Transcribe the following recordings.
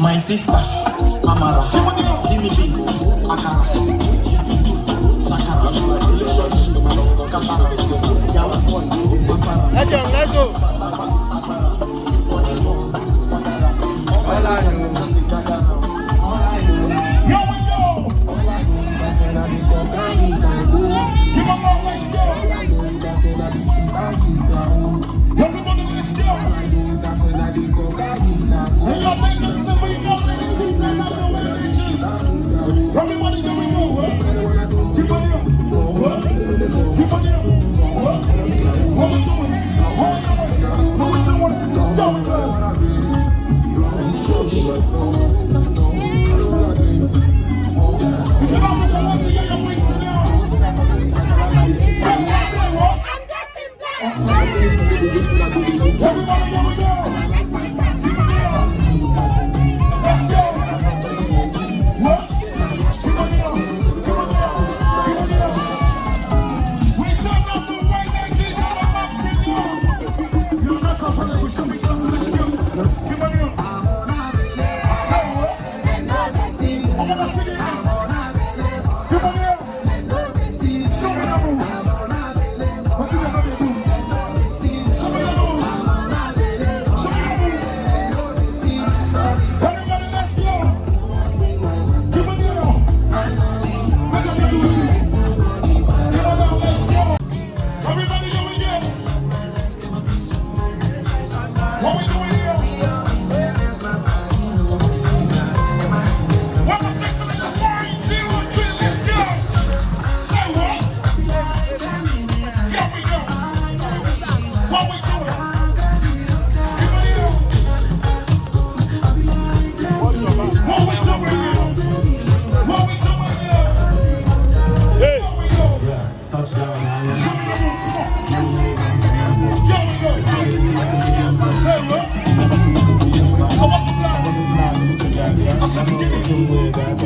My sister, Amara, give me this, Akara, Shakara, Skashara, let's go.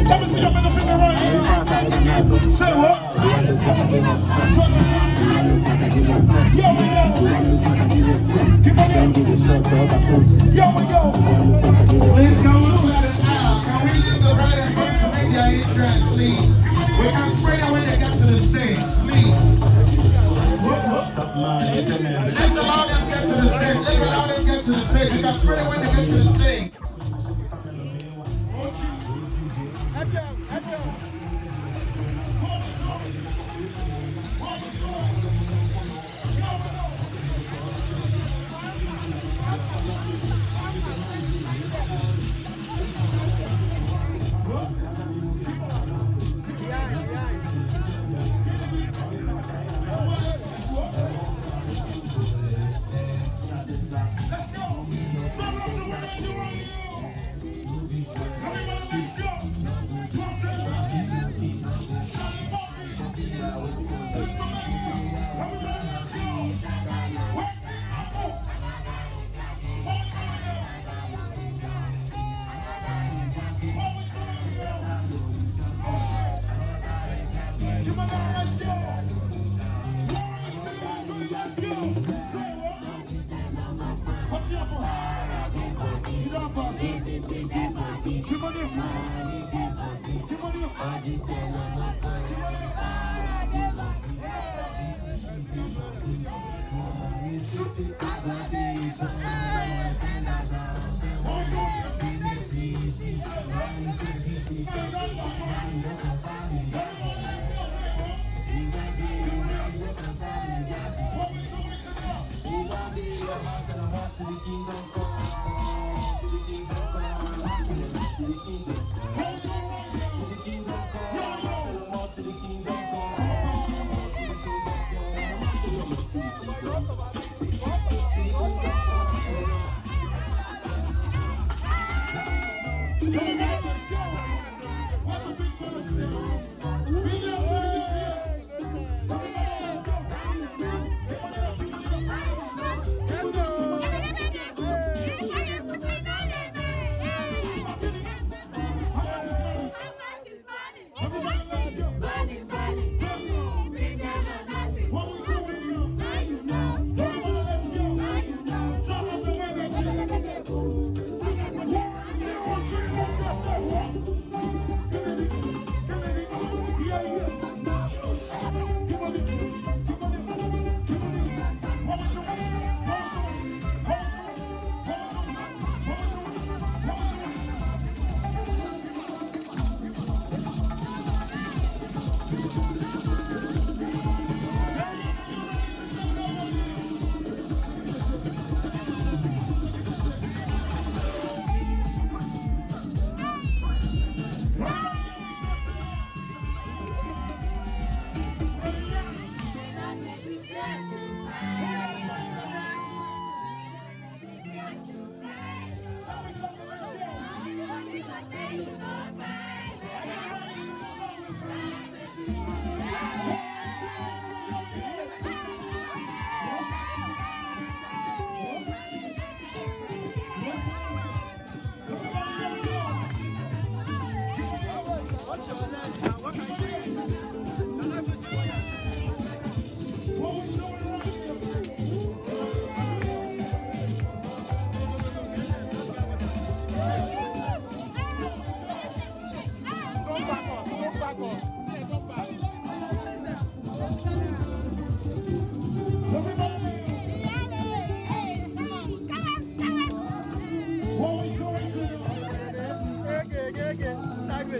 Let me see your middle finger right here. Say what? Yo, we go. Keep on going. Yo, we go. Please come on. Can we leave the right and left to make their entrance, please? We can straight away they get to the stage, please. Let's allow them get to the stage. Let's allow them get to the stage. We can straight away they get to the stage.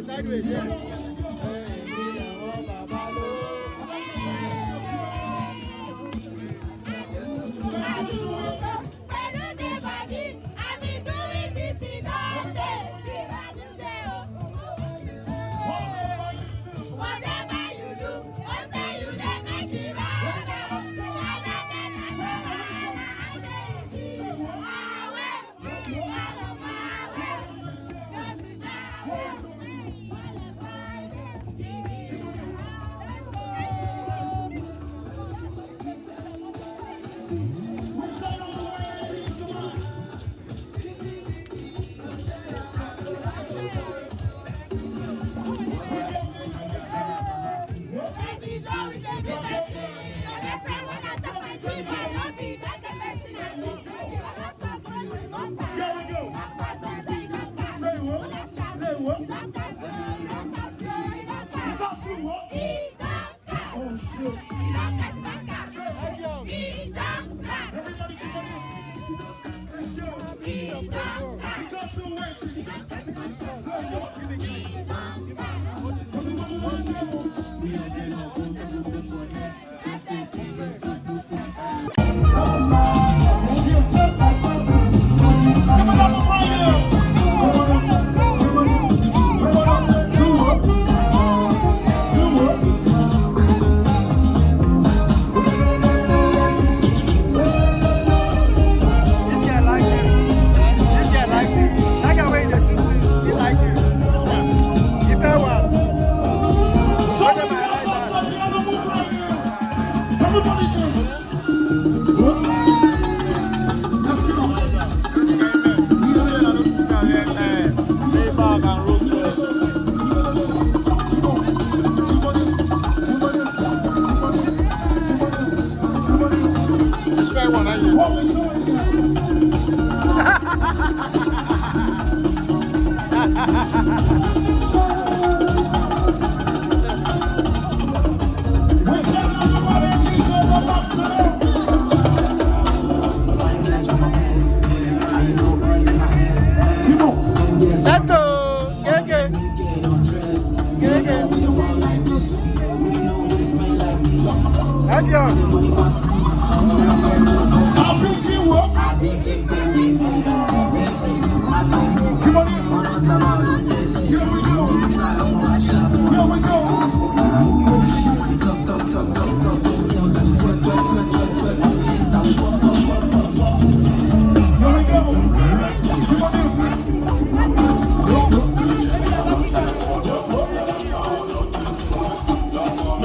sideways, yeah. Let's go! Yeah, yeah. Yeah, yeah. That's young.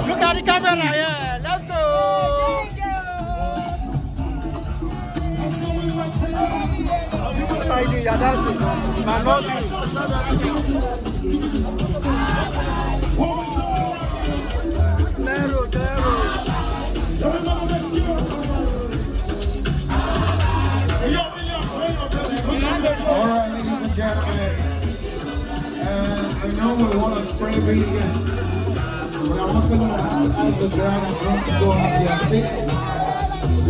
Look at the camera, yeah. Let's go. What are you doing? You're dancing. My mom is. All right, ladies and gentlemen, I know we want to spray again, but I'm also going to ask the bride and groom to go have their seats.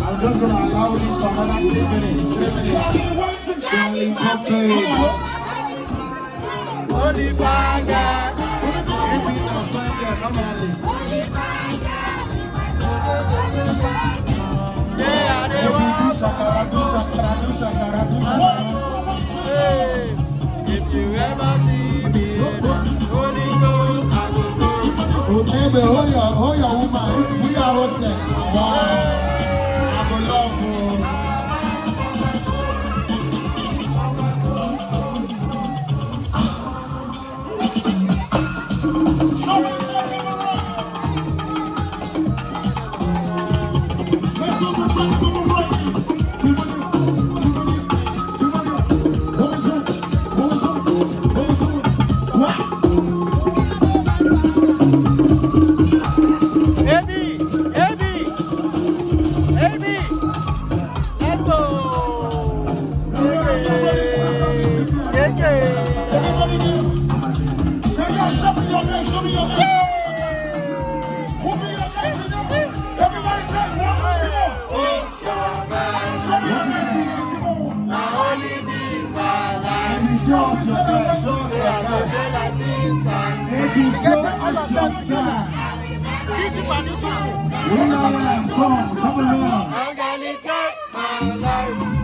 I'm just going to allow this for another 3 minutes. 3 minutes. Charlie Poppy. Holy Father. If you ever see me, Holy Ghost, I will go. Baby, hold your woman. We are all set. Wow. I will love you. Let's go for something right Show us your best. be so a short time. We are strong, come along. I'm gonna cut my life.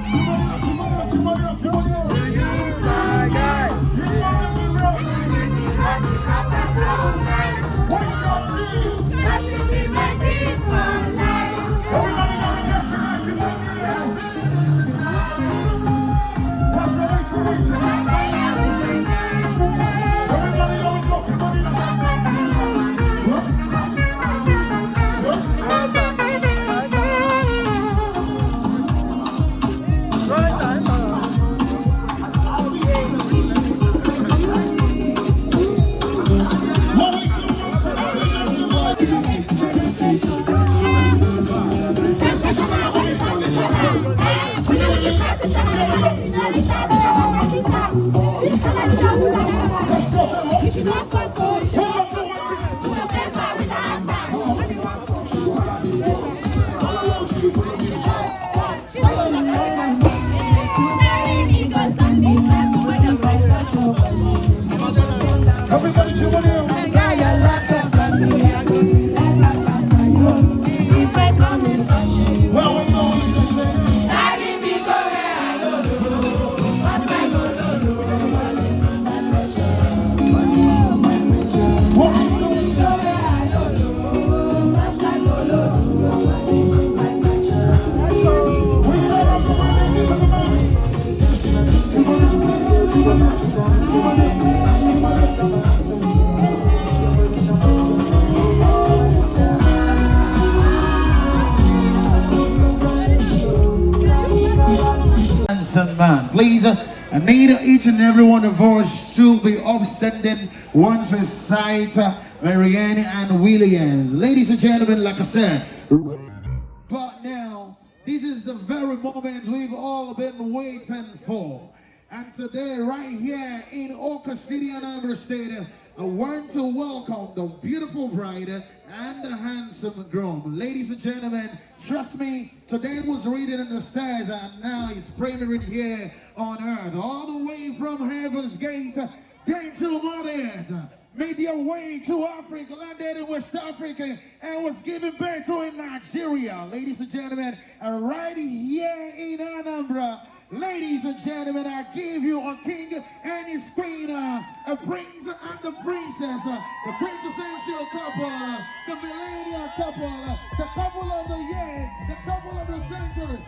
Man, please, I need each and every one of us to be upstanding once we sight Marianne and Williams. Ladies and gentlemen, like I said, but now this is the very moment we've all been waiting for. And today, right here in Oka City, Anambra State, I want to welcome the beautiful bride and the handsome groom. Ladies and gentlemen, trust me, today was written in the stars and now it's premiering here on earth. All the way from Heaven's Gate down to Mother Earth. Made their way to Africa, landed in West Africa, and was given birth to in Nigeria. Ladies and gentlemen, right here in Anambra, ladies and gentlemen, I give you a king and his queen, a prince and the princess, the quintessential couple, the millennial couple, the couple of the year, the couple of the century.